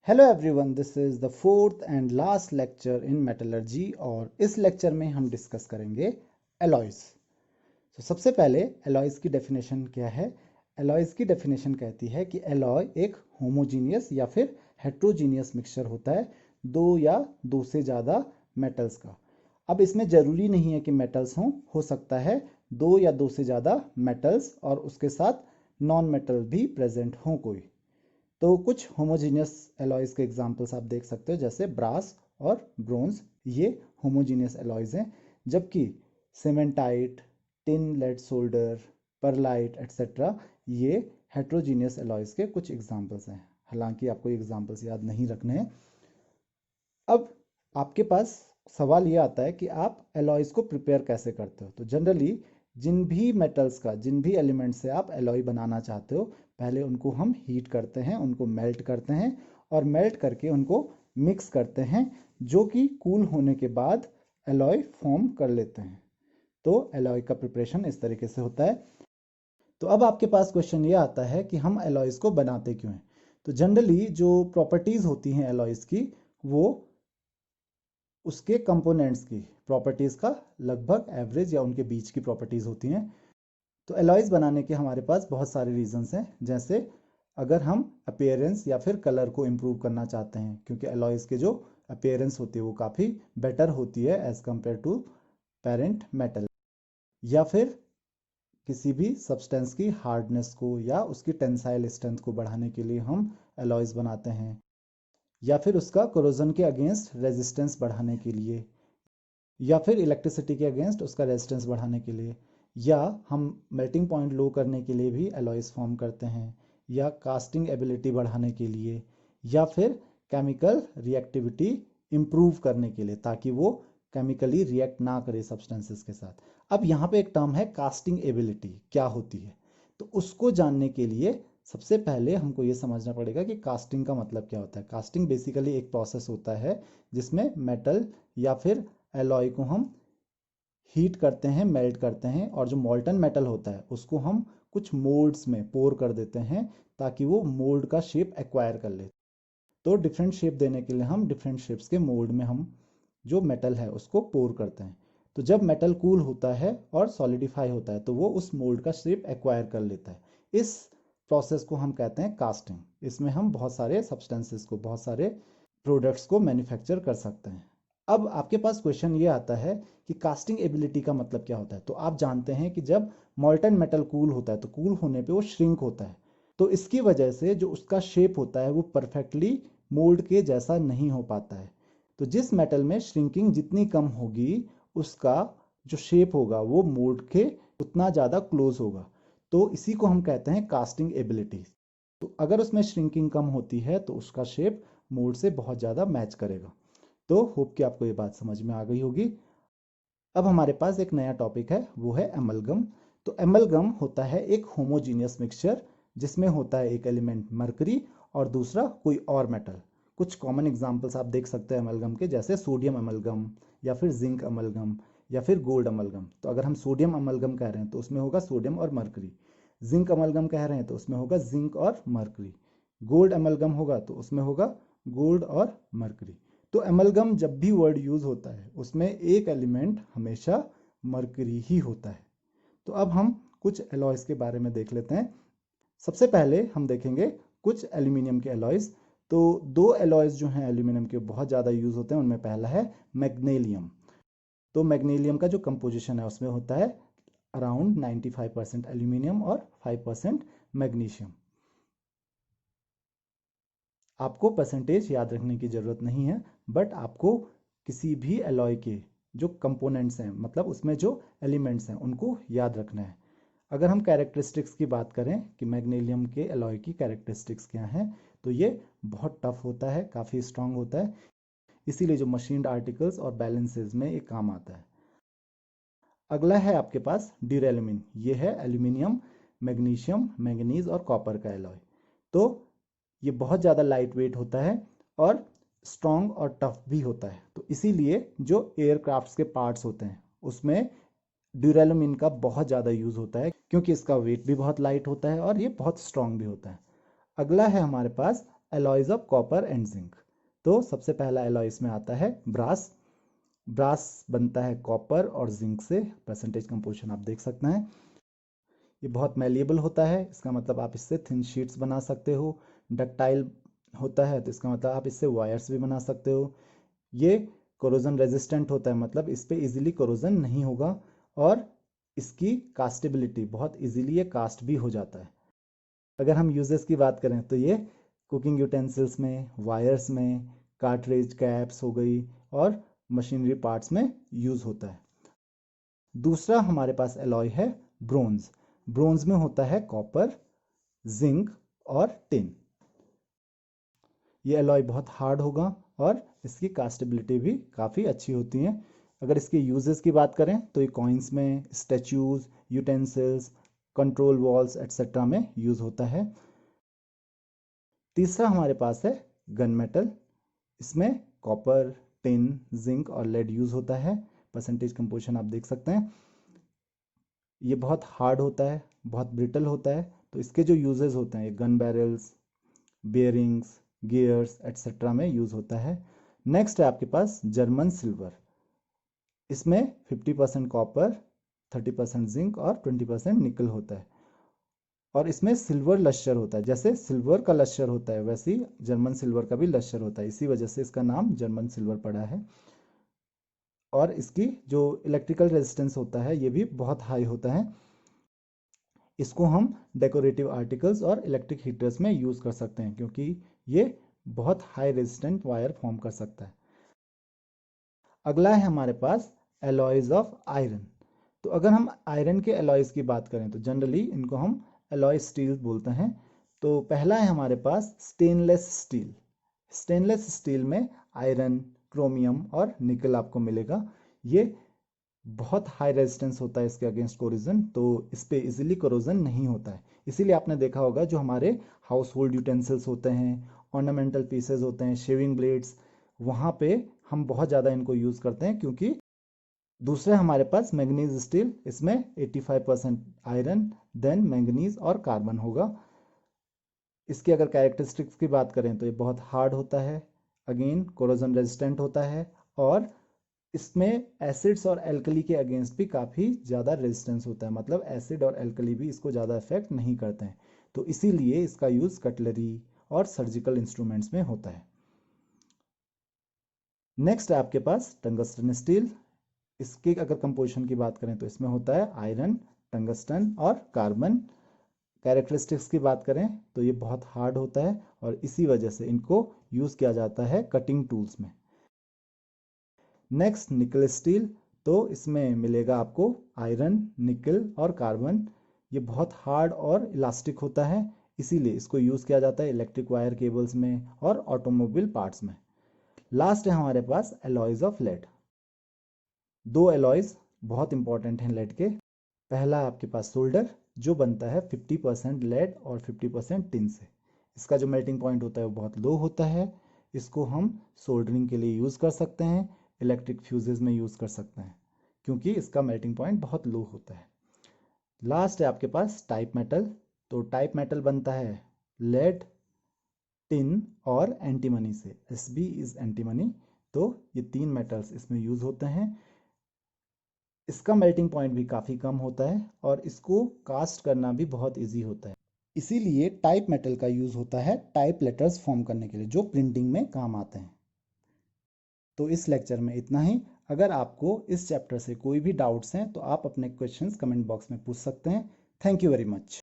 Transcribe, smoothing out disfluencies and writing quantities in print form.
Hello everyone, this is the fourth and last lecture in metallurgy और इस lecture में हम डिस्कस करेंगे एलॉयज़। तो सबसे पहले एलॉयज़ की डेफिनेशन क्या है। एलॉयज़ की डेफिनेशन कहती है कि एलॉय एक होमोजीनियस या फिर हेट्रोजीनियस मिक्सचर होता है दो या दो से ज़्यादा मेटल्स का। अब इसमें ज़रूरी नहीं है कि मेटल्स हों, हो सकता है दो या दो से ज़्यादा मेटल्स और उसके साथ नॉन मेटल भी प्रेजेंट हों कोई। तो कुछ होमोजीनियस एलॉयज़ के एग्जांपल्स आप देख सकते हो, जैसे ब्रास और ब्रोंज, ये होमोजीनियस एलॉयज़ हैं। जबकि cementite, tin lead solder, pearlite etcetera ये हेट्रोजीनियस एलॉयज़ के कुछ एग्जांपल्स हैं। हालांकि आपको एग्जांपल्स याद नहीं रखने हैं। अब आपके पास सवाल ये आता है कि आप एलॉयज़ को प्रिपेयर कैसे करते हो। तो जनरली जिन भी मेटल्स का, जिन भी एलिमेंट से आप एलॉय बनाना चाहते हो, पहले उनको हम हीट करते हैं, उनको मेल्ट करते हैं और मेल्ट करके उनको मिक्स करते हैं, जो कि कूल होने के बाद एलॉय फॉर्म कर लेते हैं। तो एलॉय का प्रिपरेशन इस तरीके से होता है। तो अब आपके पास क्वेश्चन ये आता है कि हम एलॉयज़ को बनाते क्यों हैं। तो जनरली जो प्रॉपर्टीज़ होती हैं एलॉयज़ की, वो उसके कंपोनेंट्स की प्रॉपर्टीज़ का लगभग एवरेज या उनके बीच की प्रॉपर्टीज़ होती हैं। तो एलॉयज़ बनाने के हमारे पास बहुत सारे रीजंस हैं। जैसे अगर हम अपीयरेंस या फिर कलर को इम्प्रूव करना चाहते हैं, क्योंकि एलॉयज़ के जो अपीयरेंस होती है वो काफ़ी बेटर होती है as compare to parent metal. या फिर किसी भी सब्सटेंस की हार्डनेस को या उसकी टेंसाइल स्ट्रेंथ को बढ़ाने के लिए हम एलॉयज़ बनाते हैं। या फिर उसका कोरोजन के अगेंस्ट रेजिस्टेंस बढ़ाने के लिए, या फिर इलेक्ट्रिसिटी के अगेंस्ट उसका रेजिस्टेंस बढ़ाने के लिए, या हम मेल्टिंग पॉइंट लो करने के लिए भी एलॉयज़ फॉर्म करते हैं, या कास्टिंग एबिलिटी बढ़ाने के लिए, या फिर केमिकल रिएक्टिविटी इम्प्रूव करने के लिए, ताकि वो केमिकली रिएक्ट ना करे सब्सटेंसेस के साथ। अब यहाँ पे एक टर्म है कास्टिंग एबिलिटी, क्या होती है। तो उसको जानने के लिए सबसे पहले हमको ये समझना पड़ेगा कि कास्टिंग का मतलब क्या होता है। कास्टिंग बेसिकली एक प्रोसेस होता है जिसमें मेटल या फिर एलॉय को हम हीट करते हैं, मेल्ट करते हैं, और जो मॉल्टन मेटल होता है उसको हम कुछ मोल्ड्स में पोर कर देते हैं ताकि वो मोल्ड का शेप एक्वायर कर ले। तो डिफरेंट शेप देने के लिए हम डिफरेंट शेप्स के मोल्ड में हम जो मेटल है उसको पोर करते हैं। तो जब मेटल कूल होता है और सॉलिडिफाई होता है तो वो उस मोल्ड का शेप एक्वायर कर लेता है। इस प्रोसेस को हम कहते हैं कास्टिंग। इसमें हम बहुत सारे सब्सटेंसेस को, बहुत सारे प्रोडक्ट्स को मैन्युफैक्चर कर सकते हैं। अब आपके पास क्वेश्चन ये आता है कि कास्टिंग एबिलिटी का मतलब क्या होता है। तो आप जानते हैं कि जब मॉल्टन मेटल कूल होता है तो कूल होने पे वो श्रिंक होता है। तो इसकी वजह से जो उसका शेप होता है वो परफेक्टली मोल्ड के जैसा नहीं हो पाता है। तो जिस मेटल में श्रिंकिंग जितनी कम होगी, उसका जो शेप होगा वो मोल्ड के उतना ज़्यादा क्लोज होगा। तो इसी को हम कहते हैं कास्टिंग एबिलिटी। तो अगर उसमें श्रिंकिंग कम होती है तो उसका शेप मोल्ड से बहुत ज़्यादा मैच करेगा। तो होप कि आपको ये बात समझ में आ गई होगी। अब हमारे पास एक नया टॉपिक है, वो है एमलगम। तो एमलगम होता है एक होमोजीनियस मिक्सचर जिसमें होता है एक एलिमेंट मरकरी और दूसरा कोई और मेटल। कुछ कॉमन एग्जांपल्स आप देख सकते हैं एमलगम के, जैसे सोडियम एमलगम, या फिर जिंक एमलगम, या फिर गोल्ड एमलगम। तो अगर हम सोडियम एमलगम कह रहे हैं तो उसमें होगा सोडियम और मरकरी। जिंक एमलगम कह रहे हैं तो उसमें होगा जिंक और मरकरी। गोल्ड एमलगम होगा तो उसमें होगा गोल्ड और मरकरी। तो एमलगम जब भी वर्ड यूज होता है उसमें एक एलिमेंट हमेशा मरकरी ही होता है। तो अब हम कुछ एलॉयज के बारे में देख लेते हैं। सबसे पहले हम देखेंगे कुछ एल्यूमिनियम के एलॉयज। तो दो एलॉयज जो हैं एल्यूमिनियम के बहुत ज़्यादा यूज होते हैं, उनमें पहला है मैग्नीशियम। तो मैग्नीशियम का जो कंपोजिशन है उसमें होता है अराउंड 95% एल्यूमिनियम और 5% मैग्नीशियम। आपको परसेंटेज याद रखने की ज़रूरत नहीं है, बट आपको किसी भी एलॉय के जो कंपोनेंट्स हैं, मतलब उसमें जो एलिमेंट्स हैं, उनको याद रखना है। अगर हम कैरेक्टरिस्टिक्स की बात करें कि मैग्नीशियम के एलॉय की कैरेक्टरिस्टिक्स क्या हैं, तो ये बहुत टफ होता है, काफ़ी स्ट्रांग होता है, इसीलिए जो मशीन्ड आर्टिकल्स और बैलेंसेज में ये काम आता है। अगला है आपके पास ड्यूरेलुमिन। ये है एल्यूमिनियम, मैग्नीशियम, मैंगनीज और कॉपर का एलॉय। तो ये बहुत ज़्यादा लाइट वेट होता है और स्ट्रॉन्ग और टफ भी होता है। तो इसीलिए जो एयरक्राफ्ट्स के पार्ट्स होते हैं उसमें ड्यूरेलुमिन का बहुत ज़्यादा यूज़ होता है, क्योंकि इसका वेट भी बहुत लाइट होता है और ये बहुत स्ट्रॉन्ग भी होता है। अगला है हमारे पास alloys of copper and zinc. तो सबसे पहला एलॉय इसमें आता है ब्रास। ब्रास बनता है कॉपर और जिंक से। परसेंटेज कंपोजिशन आप देख सकते हैं। ये बहुत मैलिएबल होता है, इसका मतलब आप इससे थिन शीट्स बना सकते हो। डक्टाइल होता है तो इसका मतलब आप इससे वायर्स भी बना सकते हो। ये कोरोजन रेजिस्टेंट होता है, मतलब इस पे इजीली कोरोजन नहीं होगा। और इसकी कास्टेबिलिटी, बहुत इजीली ये कास्ट भी हो जाता है। अगर हम यूजेस की बात करें तो ये कुकिंग यूटेंसिल्स में, वायर्स में, कार्ट्रिज कैप्स हो गई और मशीनरी पार्ट्स में यूज होता है। दूसरा हमारे पास एलॉय है ब्रोंज। ब्रोंज में होता है कॉपर, जिंक और टिन। ये एलॉय बहुत हार्ड होगा और इसकी कास्टेबिलिटी भी काफ़ी अच्छी होती है। अगर इसके यूजेस की बात करें तो ये कॉइन्स में, statues, utensils, control walls etcetera में यूज होता है। तीसरा हमारे पास है गन मेटल। इसमें कॉपर, टिन, जिंक और लेड यूज होता है। परसेंटेज कंपोजिशन आप देख सकते हैं। ये बहुत हार्ड होता है, बहुत ब्रिटल होता है, तो इसके जो यूजेस होते हैं, gun barrels, bearings, gears etcetera में यूज होता है। नेक्स्ट है आपके पास जर्मन सिल्वर। इसमें 50% कॉपर, 30% जिंक और 20% निकल होता है। और इसमें सिल्वर लश्कर होता है, जैसे सिल्वर का लश्कर होता है वैसे ही जर्मन सिल्वर का भी लश्कर होता है, इसी वजह से इसका नाम जर्मन सिल्वर पड़ा है। और इसकी जो इलेक्ट्रिकल रेजिस्टेंस होता है ये भी बहुत हाई होता है। इसको हम डेकोरेटिव आर्टिकल्स और इलेक्ट्रिक हीटर्स में यूज कर सकते हैं, क्योंकि ये बहुत हाई रेजिस्टेंट वायर फॉर्म कर सकता है। अगला है हमारे पास एलॉयज ऑफ आयरन। तो अगर हम आयरन के एलॉयज की बात करें तो जनरली इनको हम एलॉय स्टील बोलते हैं। तो पहला है हमारे पास स्टेनलेस स्टील। स्टेनलेस स्टील में आयरन, क्रोमियम और निकल आपको मिलेगा। ये बहुत हाई रेजिस्टेंस होता है इसके अगेंस्ट कोरोजन, तो इस पे इजीली कोरोजन नहीं होता है। इसीलिए आपने देखा होगा जो हमारे हाउस होल्ड यूटेंसिल्स होते हैं, ऑर्नामेंटल पीसेज होते हैं, शेविंग ब्लेड्स, वहाँ पे हम बहुत ज़्यादा इनको यूज़ करते हैं। क्योंकि दूसरे हमारे पास मैंगनीज स्टील, इसमें 85% आयरन, देन मैंगनीज और कार्बन होगा। इसके अगर कैरेक्टरिस्टिक्स की बात करें तो ये बहुत हार्ड होता है, अगेन कोरोजन रेजिस्टेंट होता है, और इसमें एसिड्स और एल्कली के अगेंस्ट भी काफ़ी ज़्यादा रेजिस्टेंस होता है, मतलब एसिड और एल्कली भी इसको ज़्यादा इफेक्ट नहीं करते हैं। तो इसीलिए इसका यूज़ कटलरी और सर्जिकल इंस्ट्रूमेंट्स में होता है। नेक्स्ट है आपके पास टंगस्टन स्टील। इसके अगर कंपोजिशन की बात करें तो इसमें होता है आयरन, टंगस्टन और कार्बन। कैरेक्टरिस्टिक्स की बात करें तो ये बहुत हार्ड होता है और इसी वजह से इनको यूज़ किया जाता है कटिंग टूल्स में। नेक्स्ट निकल स्टील। तो इसमें मिलेगा आपको आयरन, निकल और कार्बन। ये बहुत हार्ड और इलास्टिक होता है, इसीलिए इसको यूज़ किया जाता है इलेक्ट्रिक वायर केबल्स में और ऑटोमोबाइल पार्ट्स में। लास्ट है हमारे पास एलॉयज ऑफ लेड। दो एलॉयज बहुत इंपॉर्टेंट हैं लेड के। पहला आपके पास सोल्डर, जो बनता है 50% लेड और 50% टिन से। इसका जो मेल्टिंग पॉइंट होता है वो बहुत लो होता है। इसको हम सोल्डरिंग के लिए यूज़ कर सकते हैं, इलेक्ट्रिक फ्यूजेस में यूज़ कर सकते हैं, क्योंकि इसका मेल्टिंग पॉइंट बहुत लो होता है। लास्ट है आपके पास टाइप मेटल। तो टाइप मेटल बनता है लेड, टिन और एंटीमनी से। Sb is antimony. तो ये तीन मेटल्स इसमें यूज़ होते हैं। इसका मेल्टिंग पॉइंट भी काफ़ी कम होता है और इसको कास्ट करना भी बहुत इजी होता है। इसीलिए टाइप मेटल का यूज़ होता है टाइप लेटर्स फॉर्म करने के लिए, जो प्रिंटिंग में काम आते हैं। तो इस लेक्चर में इतना ही। अगर आपको इस चैप्टर से कोई भी डाउट्स हैं तो आप अपने क्वेश्चंस कमेंट बॉक्स में पूछ सकते हैं। Thank you very much.